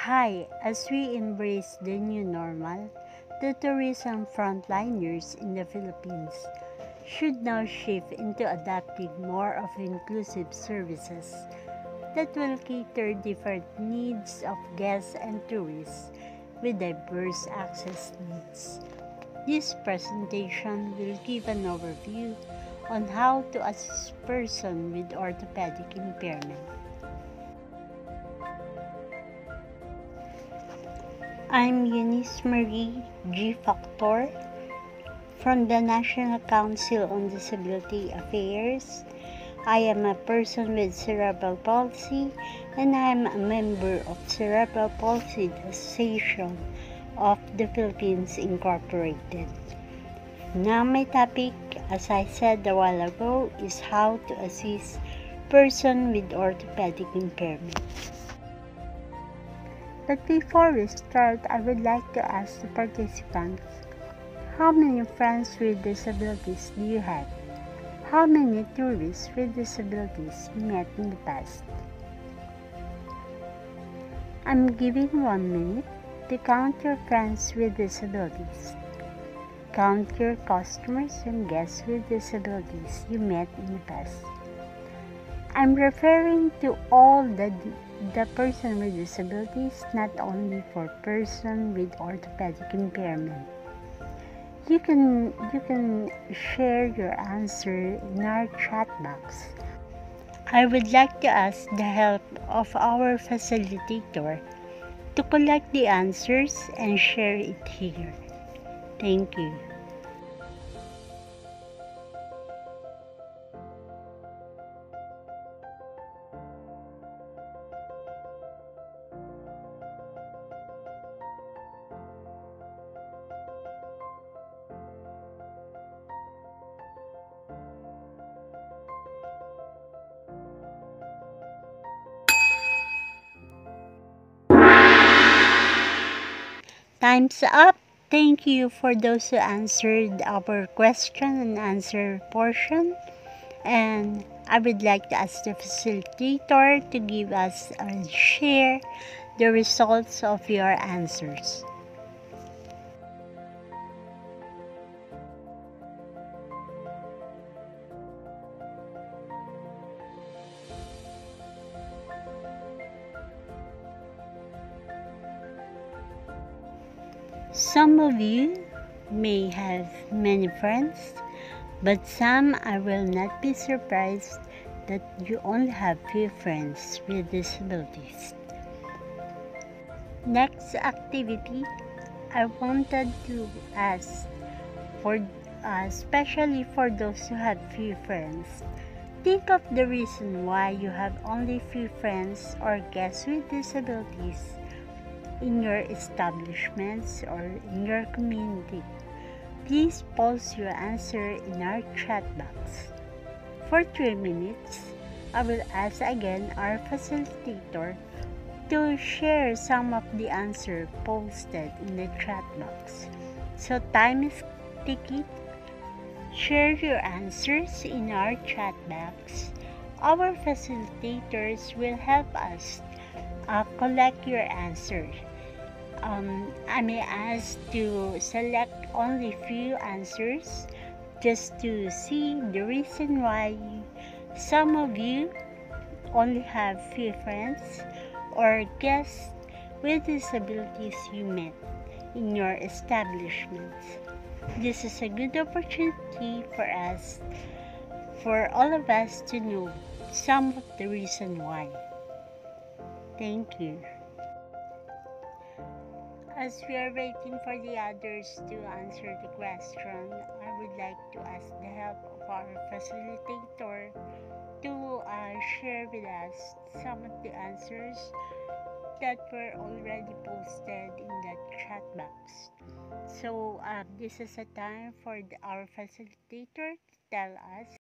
Hi, as we embrace the new normal, the tourism frontliners in the Philippines should now shift into adapting more of inclusive services that will cater different needs of guests and tourists with diverse access needs. This presentation will give an overview on how to assist person with orthopedic impairment. I'm Eunice Marie G. Factor from the National Council on Disability Affairs. I am a person with cerebral palsy and I am a member of Cerebral Palsy Association of the Philippines Incorporated. Now my topic, as I said a while ago, is how to assist person with orthopedic impairment. But before we start, I would like to ask the participants, how many friends with disabilities do you have? How many tourists with disabilities you met in the past? I'm giving 1 minute to count your friends with disabilities. Count your customers and guests with disabilities you met in the past. I'm referring to all the person with disabilities, not only for person with orthopedic impairment. You can share your answer in our chat box. I would like to ask the help of our facilitator to collect the answers and share it here. Thank you. Time's up. Thank you for those who answered our question and answer portion. And I would like to ask the facilitator to give us and share the results of your answers. Some of you may have many friends, but some I will not be surprised that you only have few friends with disabilities. Next activity, I wanted to ask for especially for those who have few friends. Think of the reason why you have only few friends or guests with disabilities in your establishments or in your community. Please post your answer in our chat box. For 3 minutes, I will ask again our facilitator to share some of the answer posted in the chat box. So time is ticking. Share your answers in our chat box. Our facilitators will help us collect your answers. I may ask to select only few answers just to see the reason why some of you only have few friends or guests with disabilities you met in your establishments. This is a good opportunity for all of us to know some of the reason why. Thank you. As we are waiting for the others to answer the question, I would like to ask the help of our facilitator to share with us some of the answers that were already posted in the chat box. So this is a time for our facilitator to tell us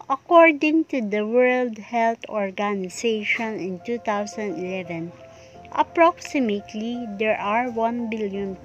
According to the World Health Organization in 2011, approximately there are 1 billion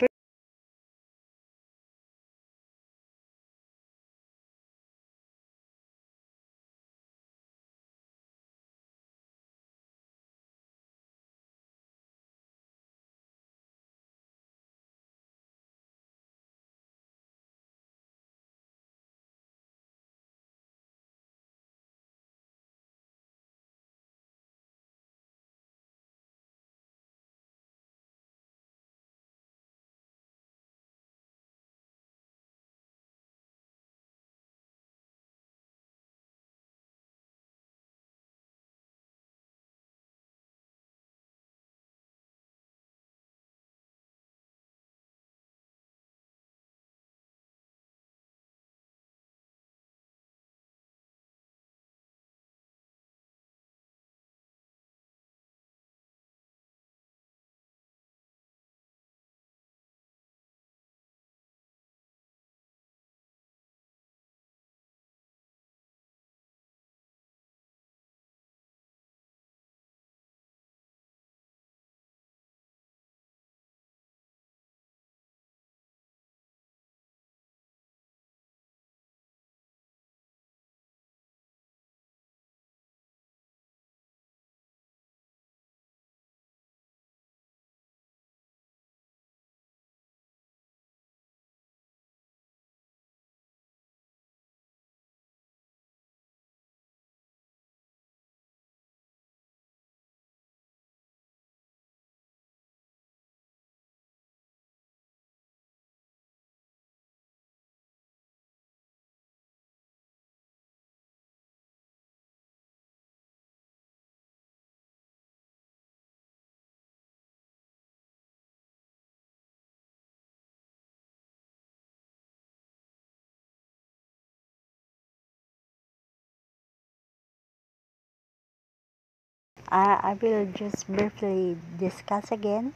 I will just briefly discuss again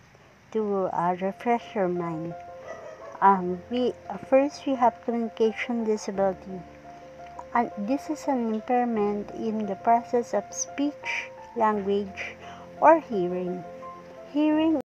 to refresh your mind. We have communication disability. And this is an impairment in the process of speech, language, or hearing. Hearing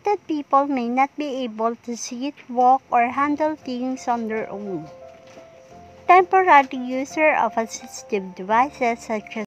that people may not be able to sit, walk, or handle things on their own. Temporary user of assistive devices such as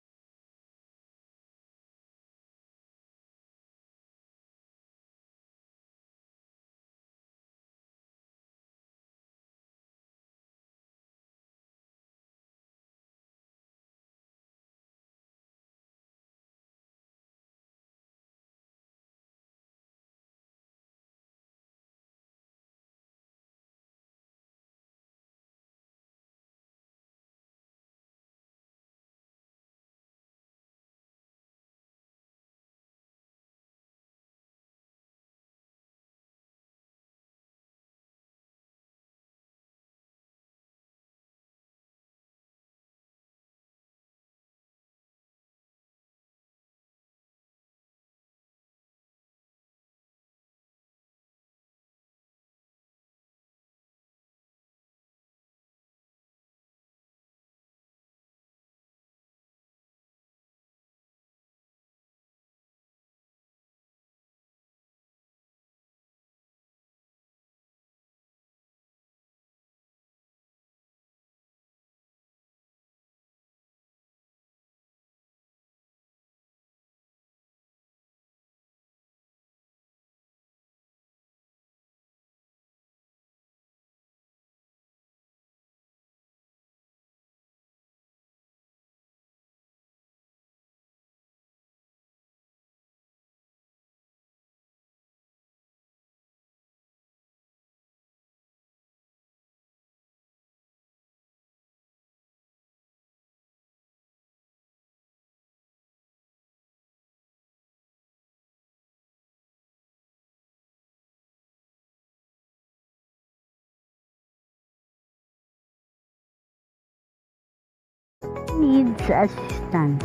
needs assistance?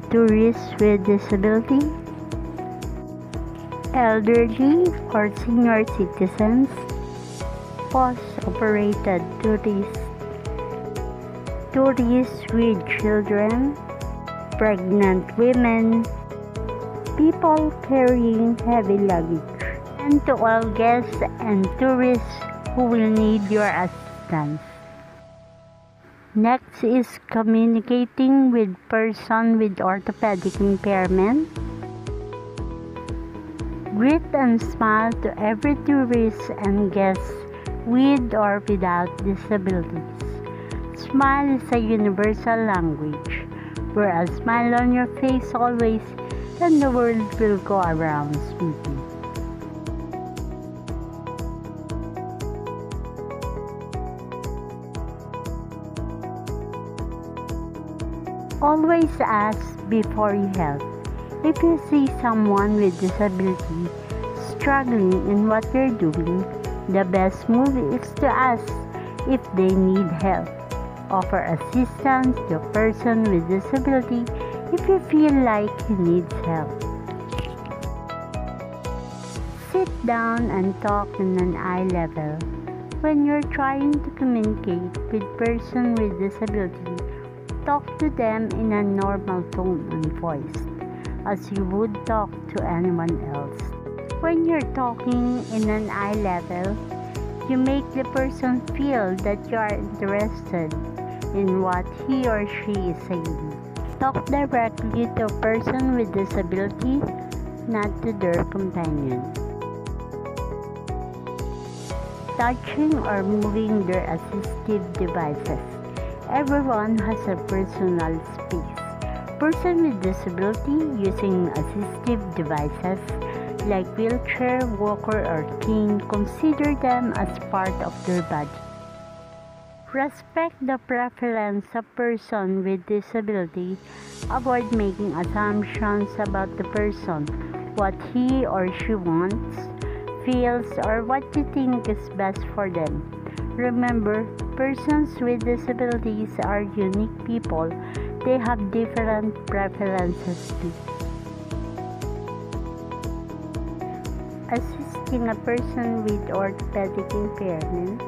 Tourists with disability, elderly or senior citizens, post-operated tourists, tourists with children, pregnant women, people carrying heavy luggage, and to all guests and tourists who will need your assistance. Next is communicating with person with orthopedic impairment. Greet and smile to every tourist and guest with or without disabilities. Smile is a universal language, where a smile on your face always, then the world will go around smoothly. Always ask before you help. If you see someone with disability struggling in what you're doing, the best move is to ask if they need help. Offer assistance to a person with disability if you feel like he needs help. Sit down and talk in an eye level. When you're trying to communicate with person with disability, talk to them in a normal tone and voice, as you would talk to anyone else. When you're talking in an eye level, you make the person feel that you are interested in what he or she is saying. Talk directly to a person with disability, not to their companion. Touching or moving their assistive devices. Everyone has a personal space. Person with disability using assistive devices like wheelchair, walker, or cane, consider them as part of their body. Respect the preference of person with disability. Avoid making assumptions about the person, what he or she wants, feels, or what you think is best for them. Remember, persons with disabilities are unique people. They have different preferences too. Assisting a person with orthopedic impairment.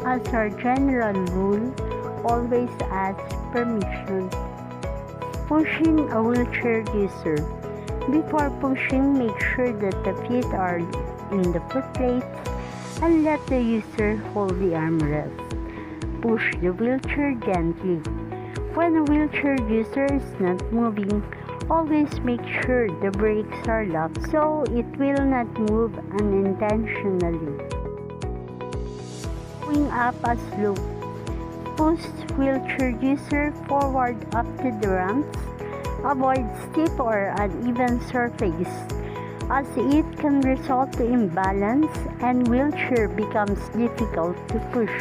As our general rule, always ask permission. Pushing a wheelchair user. Before pushing, make sure that the feet are in the foot plates and let the user hold the armrest. Push the wheelchair gently. When a wheelchair user is not moving, always make sure the brakes are locked so it will not move unintentionally. Going up a slope. Push wheelchair user forward up to the ramps. Avoid steep or uneven surface, as it can result to imbalance and wheelchair becomes difficult to push.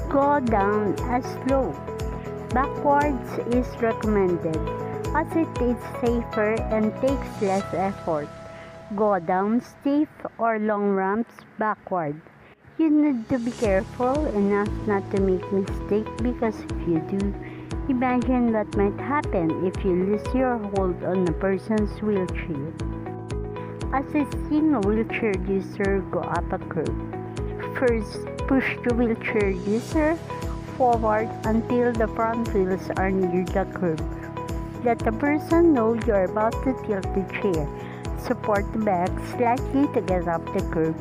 Go down a slope. Backwards is recommended, as it is safer and takes less effort. Go down steep or long ramps backward. You need to be careful enough not to make mistakes, because if you do, imagine what might happen if you lose your hold on a person's wheelchair. Assisting a wheelchair user go up a curve. First, push the wheelchair user forward until the front wheels are near the curb. Let the person know you are about to tilt the chair. Support the back slightly to get up the curb.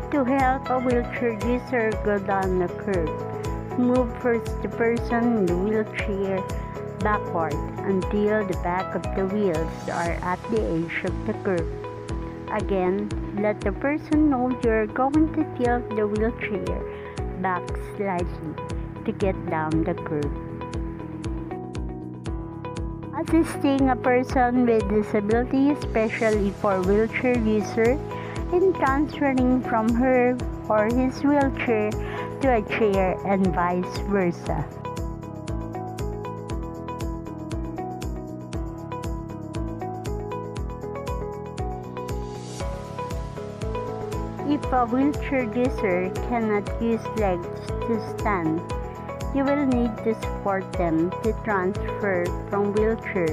To help a wheelchair user go down the curb, move first the person in the wheelchair backward until the back of the wheels are at the edge of the curb. Again, let the person know you're going to tilt the wheelchair back slightly to get down the curb. assisting a person with disability, especially for wheelchair user, in transferring from her or his wheelchair to a chair and vice versa. If a wheelchair user cannot use legs to stand, you will need to support them to transfer from wheelchair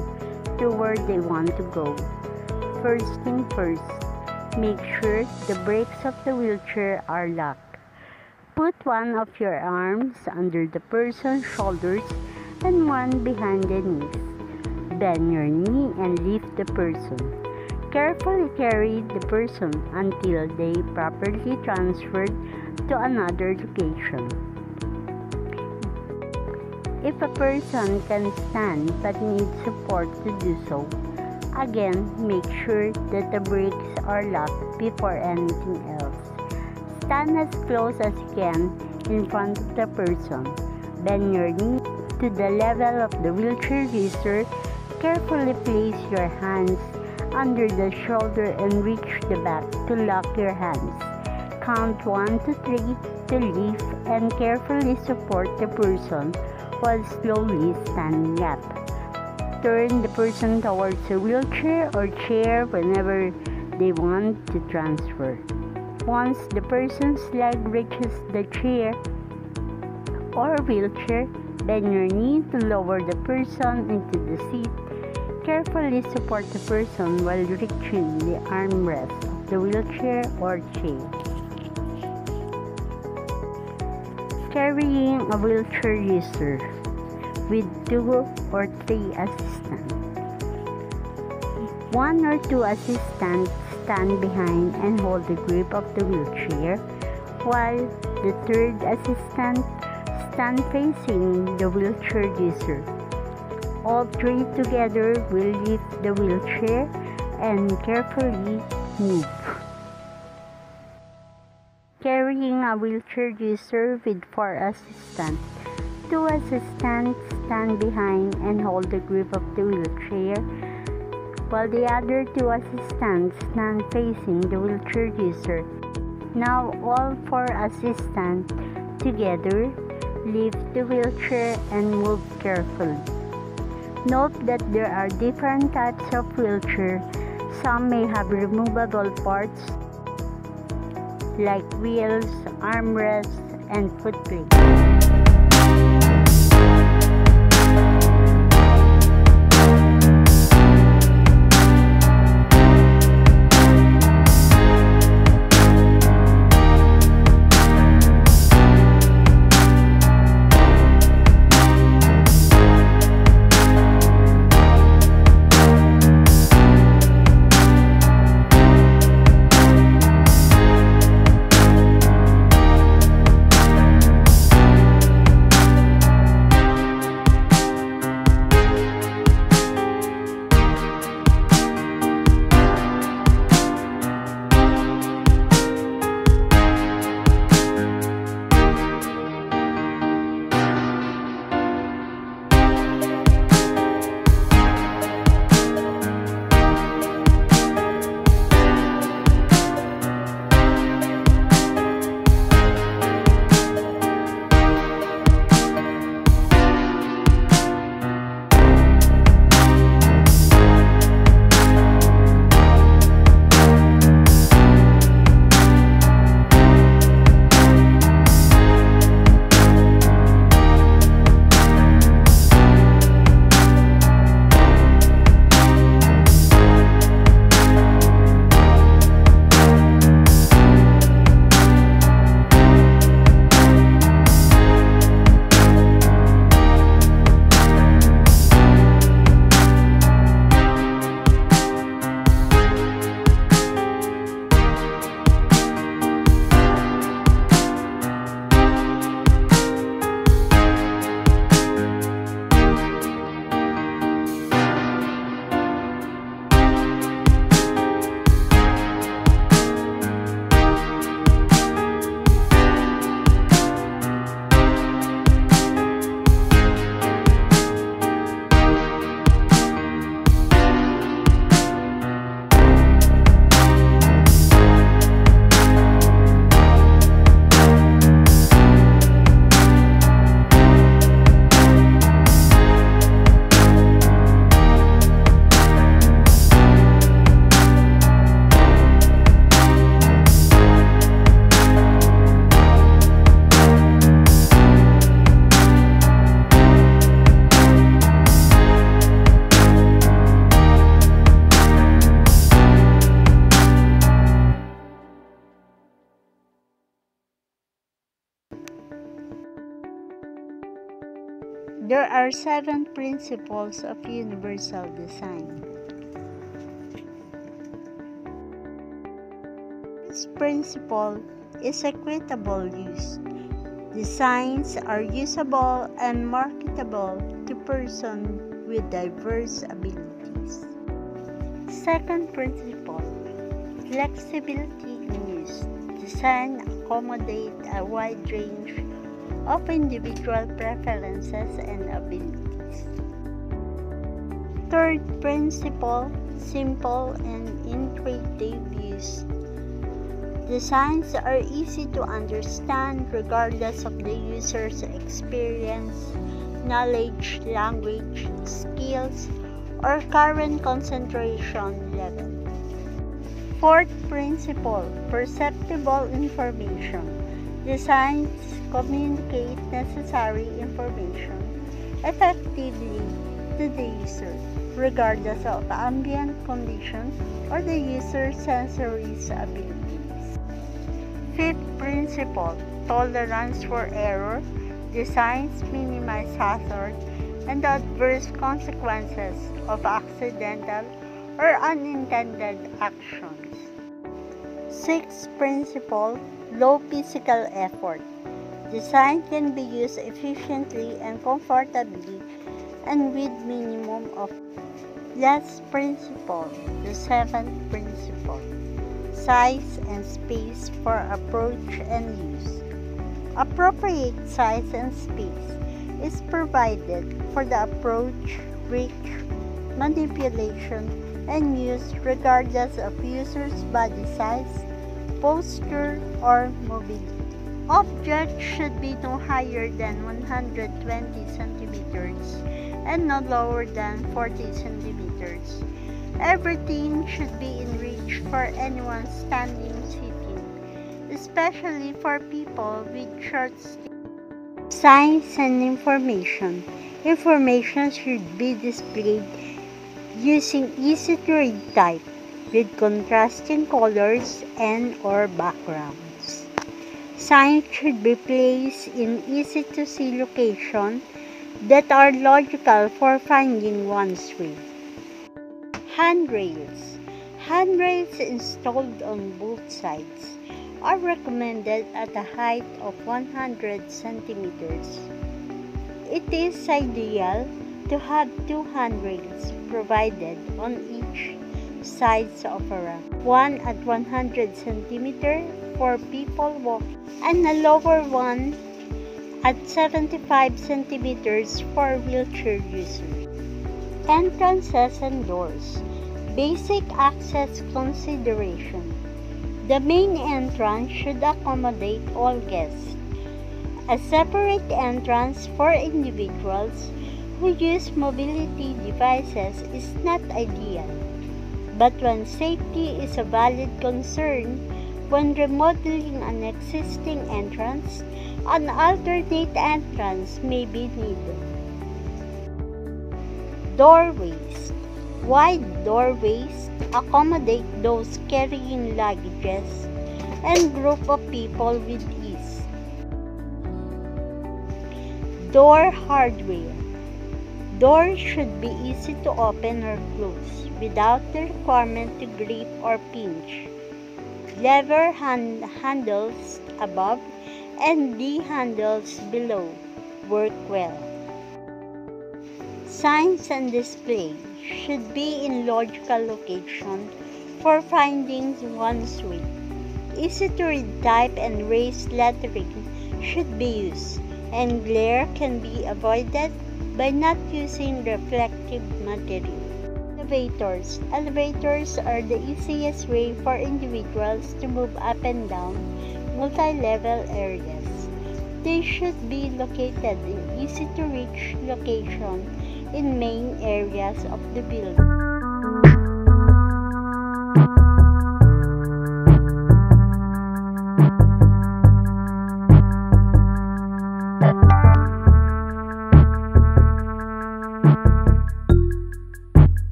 to where they want to go. First thing first, make sure the brakes of the wheelchair are locked. Put one of your arms under the person's shoulders and one behind the knees. Bend your knee and lift the person. Carefully carry the person until they properly transferred to another location. If a person can stand but needs support to do so, again, make sure that the brakes are locked before anything else. Stand as close as you can in front of the person. Bend your knee to the level of the wheelchair user. Carefully place your hands under the shoulder and reach the back to lock your hands. Count 1 to 3 to lift and carefully support the person while slowly standing up. Turn the person towards a wheelchair or chair whenever they want to transfer. Once the person's leg reaches the chair or wheelchair, bend your knee to lower the person into the seat. Carefully support the person while reaching the armrest of the wheelchair or chair. Carrying a wheelchair user with 2 or 3 assistants. 1 or 2 assistants stand behind and hold the grip of the wheelchair, while the 3rd assistant stand facing the wheelchair user. All 3 together will lift the wheelchair and carefully move. Carrying a wheelchair user with 4 assistants. 2 assistants stand behind and hold the grip of the wheelchair, while the other 2 assistants stand facing the wheelchair user. Now all 4 assistants together lift the wheelchair and move carefully. Note that there are different types of wheelchair. Some may have removable parts like wheels, armrests, and footplates. There are 7 principles of universal design. This principle is equitable use. Designs are usable and marketable to persons with diverse abilities. Second principle, flexibility in use. Design accommodate a wide range of individual preferences and abilities. Third principle, simple and intuitive use. Designs are easy to understand regardless of the user's experience, knowledge, language, skills, or current concentration level. Fourth principle, perceptible information. Designs communicate necessary information effectively to the user, regardless of ambient conditions or the user's sensory abilities. Fifth principle, tolerance for error. Designs minimize hazard and the adverse consequences of accidental or unintended actions. Sixth principle, low physical effort. Design can be used efficiently and comfortably and with minimum of. Last principle, the seventh principle, size and space for approach and use. Appropriate size and space is provided for the approach, reach, manipulation, and use regardless of user's body size, posture, or mobility. Objects should be no higher than 120 centimeters and no lower than 40 centimeters. Everything should be in reach for anyone standing, sitting, especially for people with short stature. Signs and information. Information should be displayed using easy-to-read type with contrasting colors and/or backgrounds. Signs should be placed in easy-to-see locations that are logical for finding one's way. Handrails. Handrails installed on both sides are recommended at a height of 100 centimeters. It is ideal to have 2 handrails provided on each sides of a ramp, one at 100 centimeters for people walking and a lower one at 75 centimeters for wheelchair users. Entrances and doors. Basic access consideration. The main entrance should accommodate all guests. A separate entrance for individuals who use mobility devices is not ideal, but when safety is a valid concern, when remodeling an existing entrance, an alternate entrance may be needed. Doorways. Wide doorways accommodate those carrying luggages and group of people with ease. Door hardware. Doors should be easy to open or close without the requirement to grip or pinch. Lever handles above and D handles below work well. Signs and display should be in logical location for finding one's way. Easy to read type and raised lettering should be used, and glare can be avoided by not using reflective material. Elevators. Elevators are the easiest way for individuals to move up and down multi-level areas. They should be located in easy-to-reach location in main areas of the building.